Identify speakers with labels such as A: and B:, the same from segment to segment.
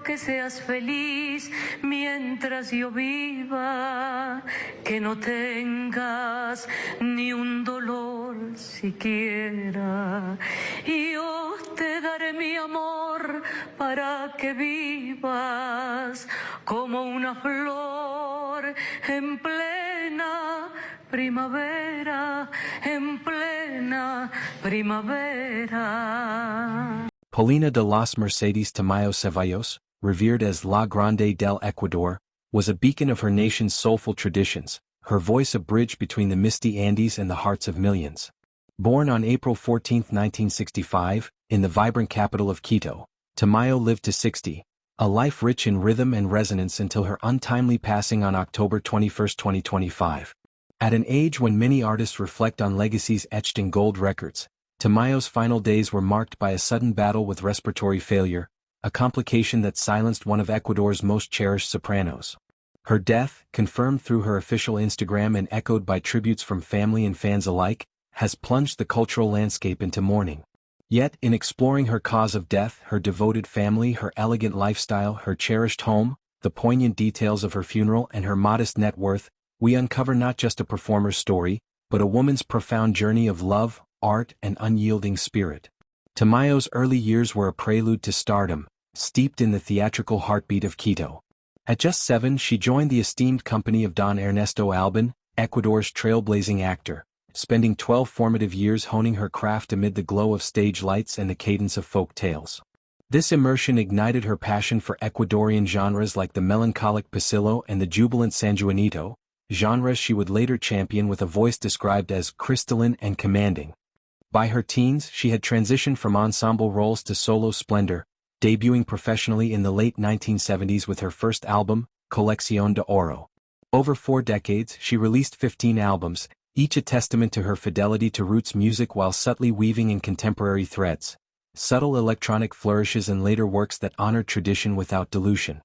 A: Deseo que seas feliz mientras yo viva, que no tengas ni un dolor siquiera. Y yo te daré mi amor para que vivas como una flor en plena primavera, en plena primavera.
B: Paulina de las Mercedes Tamayo Ceballos, revered as La Grande del Ecuador, was a beacon of her nation's soulful traditions, her voice a bridge between the misty Andes and the hearts of millions. Born on April 14, 1965, in the vibrant capital of Quito, Tamayo lived to 60, a life rich in rhythm and resonance until her untimely passing on October 21, 2025. At an age when many artists reflect on legacies etched in gold records, Tamayo's final days were marked by a sudden battle with respiratory failure, a complication that silenced one of Ecuador's most cherished sopranos. Her death, confirmed through her official Instagram and echoed by tributes from family and fans alike, has plunged the cultural landscape into mourning. Yet, in exploring her cause of death, her devoted family, her elegant lifestyle, her cherished home, the poignant details of her funeral and her modest net worth, we uncover not just a performer's story, but a woman's profound journey of love, art, and unyielding spirit. Tamayo's early years were a prelude to stardom, steeped in the theatrical heartbeat of Quito. At just 7, she joined the esteemed company of Don Ernesto Alban, Ecuador's trailblazing actor, spending 12 formative years honing her craft amid the glow of stage lights and the cadence of folk tales. This immersion ignited her passion for Ecuadorian genres like the melancholic pasillo and the jubilant San Juanito, genres she would later champion with a voice described as crystalline and commanding. By her teens, she had transitioned from ensemble roles to solo splendor, debuting professionally in the late 1970s with her first album, Colección de Oro. Over 4 decades, she released 15 albums, each a testament to her fidelity to roots music while subtly weaving in contemporary threads, subtle electronic flourishes and later works that honored tradition without dilution.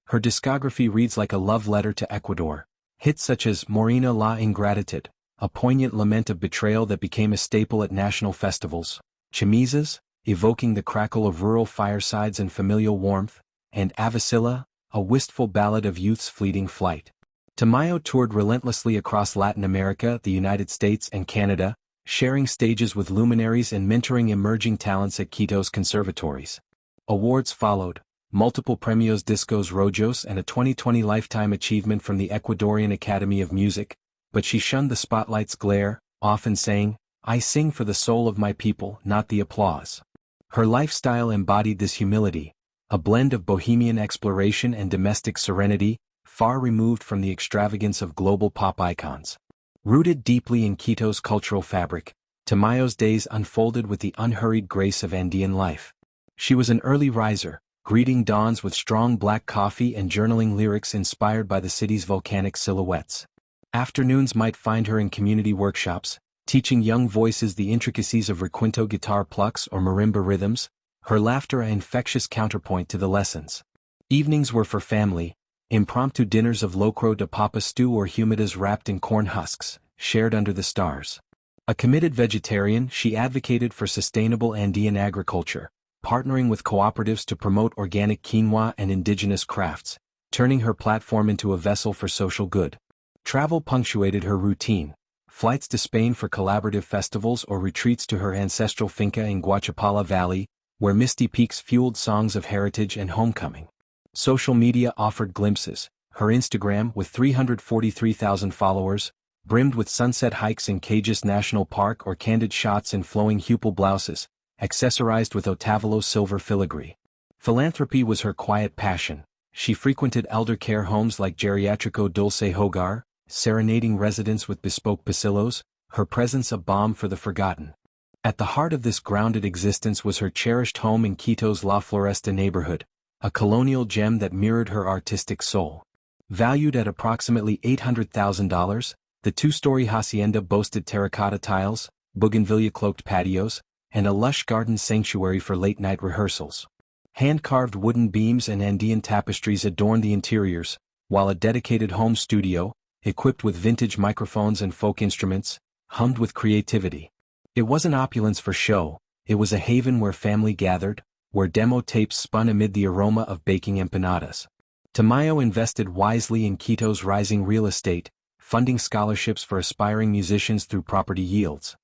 B: Her discography reads like a love letter to Ecuador. Hits such as Morena la Ingratitud, a poignant lament of betrayal that became a staple at national festivals, Chamisas, evoking the crackle of rural firesides and familial warmth, and Avicilla, a wistful ballad of youth's fleeting flight. Tamayo toured relentlessly across Latin America, the United States and Canada, sharing stages with luminaries and mentoring emerging talents at Quito's conservatories. Awards followed, multiple Premios Discos Rojos and a 2020 Lifetime Achievement from the Ecuadorian Academy of Music, but she shunned the spotlight's glare, often saying, "I sing for the soul of my people, not the applause." Her lifestyle embodied this humility, a blend of bohemian exploration and domestic serenity, far removed from the extravagance of global pop icons. Rooted deeply in Quito's cultural fabric, Tamayo's days unfolded with the unhurried grace of Andean life. She was an early riser, greeting dawns with strong black coffee and journaling lyrics inspired by the city's volcanic silhouettes. Afternoons might find her in community workshops, teaching young voices the intricacies of requinto guitar plucks or marimba rhythms, her laughter an infectious counterpoint to the lessons. Evenings were for family, impromptu dinners of locro de papa stew or humitas wrapped in corn husks, shared under the stars. A committed vegetarian, she advocated for sustainable Andean agriculture, partnering with cooperatives to promote organic quinoa and indigenous crafts, turning her platform into a vessel for social good. Travel punctuated her routine, flights to Spain for collaborative festivals or retreats to her ancestral finca in Guachapala Valley, where misty peaks fueled songs of heritage and homecoming. Social media offered glimpses, her Instagram, with 343,000 followers, brimmed with sunset hikes in Cajas National Park or candid shots in flowing hupil blouses, accessorized with Otavalo silver filigree. Philanthropy was her quiet passion. She frequented elder care homes like Geriatrico Dulce Hogar, serenading residents with bespoke pasillos, her presence a balm for the forgotten. At the heart of this grounded existence was her cherished home in Quito's La Floresta neighborhood, a colonial gem that mirrored her artistic soul. Valued at approximately $800,000, the 2-story hacienda boasted terracotta tiles, bougainvillea-cloaked patios, and a lush garden sanctuary for late-night rehearsals. Hand-carved wooden beams and Andean tapestries adorned the interiors, while a dedicated home studio, equipped with vintage microphones and folk instruments, hummed with creativity. It wasn't opulence for show, it was a haven where family gathered, where demo tapes spun amid the aroma of baking empanadas. Tamayo invested wisely in Quito's rising real estate, funding scholarships for aspiring musicians through property yields.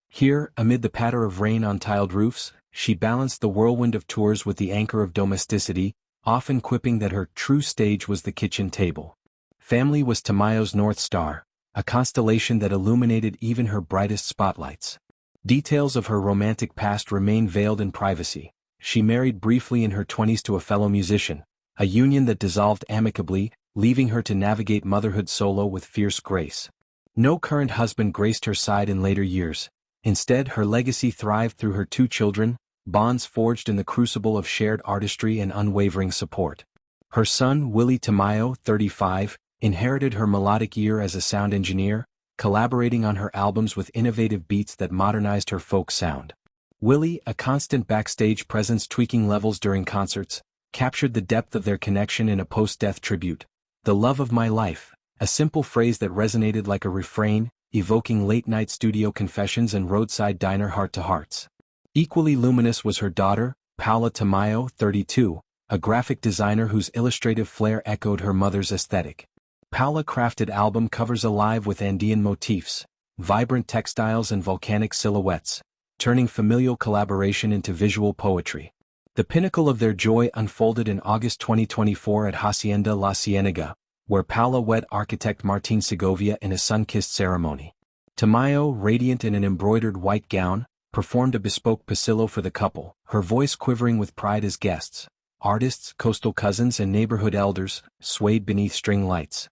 B: Here, amid the patter of rain on tiled roofs, she balanced the whirlwind of tours with the anchor of domesticity, often quipping that her true stage was the kitchen table. Family was Tamayo's North Star, a constellation that illuminated even her brightest spotlights. Details of her romantic past remain veiled in privacy. She married briefly in her 20s to a fellow musician, a union that dissolved amicably, leaving her to navigate motherhood solo with fierce grace. No current husband graced her side in later years. Instead, her legacy thrived through her 2 children, bonds forged in the crucible of shared artistry and unwavering support. Her son, Willie Tamayo, 35, inherited her melodic ear as a sound engineer, collaborating on her albums with innovative beats that modernized her folk sound. Willie, a constant backstage presence tweaking levels during concerts, captured the depth of their connection in a post-death tribute. "The love of my life," a simple phrase that resonated like a refrain, evoking late-night studio confessions and roadside diner heart-to-hearts. Equally luminous was her daughter, Paulina Tamayo, 32, a graphic designer whose illustrative flair echoed her mother's aesthetic. Paula crafted album covers alive with Andean motifs, vibrant textiles and volcanic silhouettes, turning familial collaboration into visual poetry. The pinnacle of their joy unfolded in August 2024 at Hacienda La Ciénaga, where Paula wed architect Martín Segovia in a sun-kissed ceremony. Tamayo, radiant in an embroidered white gown, performed a bespoke pasillo for the couple, her voice quivering with pride as guests, artists, coastal cousins and neighborhood elders, swayed beneath string lights.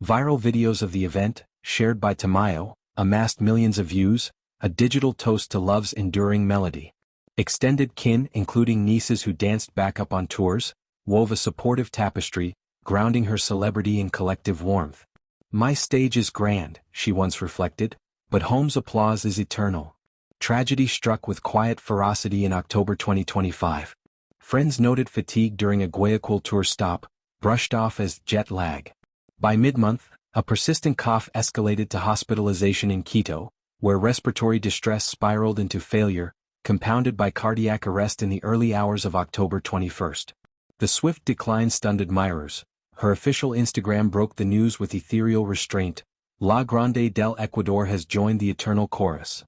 B: Viral videos of the event, shared by Tamayo, amassed millions of views, a digital toast to love's enduring melody. Extended kin, including nieces who danced back up on tours, wove a supportive tapestry, grounding her celebrity in collective warmth. "My stage is grand," she once reflected, "but home's applause is eternal." Tragedy struck with quiet ferocity in October 2025. Friends noted fatigue during a Guayaquil tour stop, brushed off as jet lag. By mid-month, a persistent cough escalated to hospitalization in Quito, where respiratory distress spiraled into failure, compounded by cardiac arrest in the early hours of October 21. The swift decline stunned admirers. Her official Instagram broke the news with ethereal restraint. La Grande del Ecuador has joined the eternal chorus.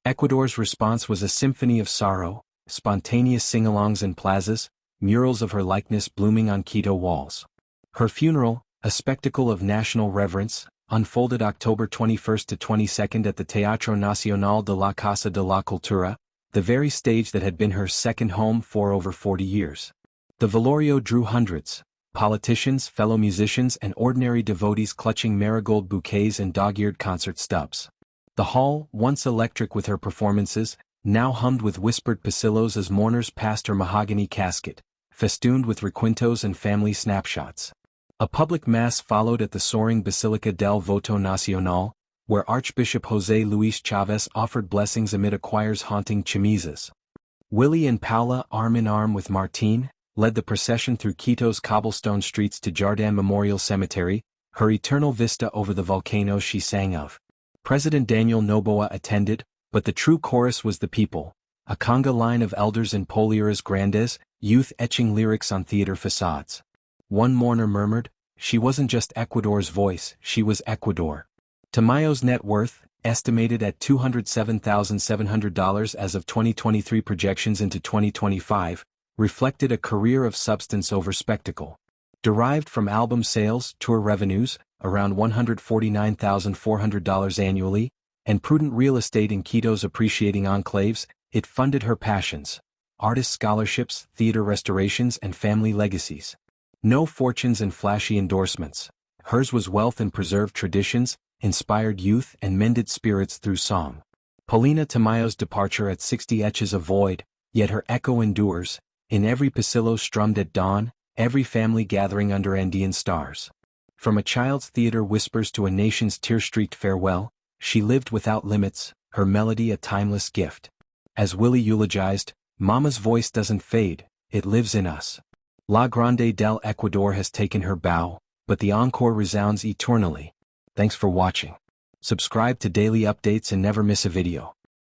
B: Ecuador's response was a symphony of sorrow, spontaneous sing-alongs in plazas, murals of her likeness blooming on Quito walls. Her funeral, a spectacle of national reverence, unfolded October 21 to 22 at the Teatro Nacional de la Casa de la Cultura, the very stage that had been her second home for over 40 years. The velorio drew hundreds, politicians, fellow musicians and ordinary devotees clutching marigold bouquets and dog-eared concert stubs. The hall, once electric with her performances, now hummed with whispered pasillos as mourners passed her mahogany casket, festooned with requintos and family snapshots. A public mass followed at the soaring Basilica del Voto Nacional, where Archbishop José Luis Chávez offered blessings amid a choir's haunting chamisas. Willie and Paula, arm in arm with Martín, led the procession through Quito's cobblestone streets to Jardin Memorial Cemetery, her eternal vista over the volcanoes she sang of. President Daniel Noboa attended, but the true chorus was the people, a conga line of elders in Paulina's Grandes, youth etching lyrics on theater facades. One mourner murmured, "She wasn't just Ecuador's voice, she was Ecuador." Tamayo's net worth, estimated at $207,700 as of 2023 projections into 2025, reflected a career of substance over spectacle. Derived from album sales, tour revenues, around $149,400 annually, and prudent real estate in Quito's appreciating enclaves, it funded her passions: artist scholarships, theater restorations and family legacies. No fortunes and flashy endorsements. Hers was wealth and preserved traditions, inspired youth and mended spirits through song. Paulina Tamayo's departure at 60 etches a void, yet her echo endures, in every pasillo strummed at dawn, every family gathering under Andean stars. From a child's theater whispers to a nation's tear-streaked farewell, she lived without limits, her melody a timeless gift. As Willie eulogized, "Mama's voice doesn't fade, it lives in us." La Grande del Ecuador has taken her bow, but the encore resounds eternally. Thanks for watching. Subscribe to daily updates and never miss a video.